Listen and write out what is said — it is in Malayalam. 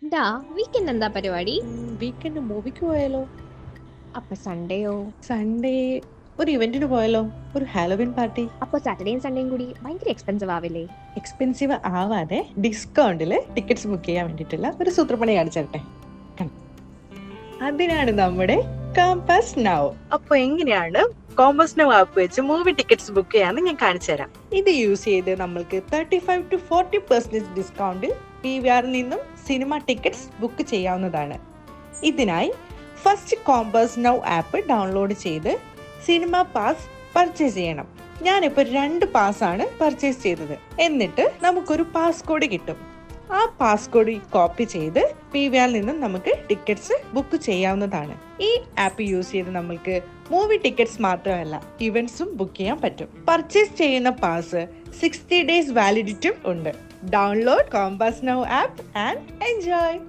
ഡാ വീക്കെൻഡ് എന്താ പരിപാടി? വീക്കെൻഡ് മൂവിക്ക് പോയാലോ? അപ്പൊ സൺഡേയോ? സൺഡേ ഒരു ഇവന്റിന് പോയാലോ? ഒരു ഹാലോവിൻ പാർട്ടി. അപ്പൊ സാറ്റർഡേയും സൺഡേയും കൂടി ഭയങ്കര എക്സ്പെൻസീവ് ആവില്ലേ? എക്സ്പെൻസീവ് ആവാതെ ഡിസ്കൗണ്ടിൽ ടിക്കറ്റ്സ് ബുക്ക് ചെയ്യാൻ വേണ്ടിയിട്ടുള്ള ഒരു സൂത്രപ്പണി കാണിച്ചേരട്ടെ. അതിനാണ് നമ്മുടെ കോമ്പസ് നൗ. അപ്പൊ എങ്ങനെയാണ് കോമ്പസ് നൗ ആപ്പ് വെച്ച് മൂവി ടിക്കറ്റ്സ് ബുക്ക് ചെയ്യാന്ന് ഞാൻ കാണിച്ചു തരാം. ഇത് യൂസ് ചെയ്ത് നമ്മൾക്ക് 35-40% ഡിസ്കൗണ്ടിൽ PVR നിന്നും സിനിമ ടിക്കറ്റ്സ് ബുക്ക് ചെയ്യാവുന്നതാണ്. ഇതിനായി first compass now app download ചെയ്ത് സിനിമ പാസ് പർച്ചേസ് ചെയ്യണം. ഞാനിപ്പോൾ 2 പാസ്സാണ് പർച്ചേസ് ചെയ്തത്. എന്നിട്ട് നമുക്കൊരു പാസ്കോഡ് കിട്ടും. ആ പാസ്കോഡ് കോപ്പി ചെയ്ത് PVR നിന്നും നമുക്ക് ടിക്കറ്റ്സ് ബുക്ക് ചെയ്യാവുന്നതാണ്. ഈ ആപ്പ് യൂസ് ചെയ്ത് നമുക്ക് മൂവി ടിക്കറ്റ്സ് മാത്രമല്ല ഇവന്റ്സും ബുക്ക് ചെയ്യാൻ പറ്റും. പർച്ചേസ് ചെയ്യുന്ന പാസ് 60 days വാലിഡിറ്റിയും ഉണ്ട്. Download compass now app and enjoy.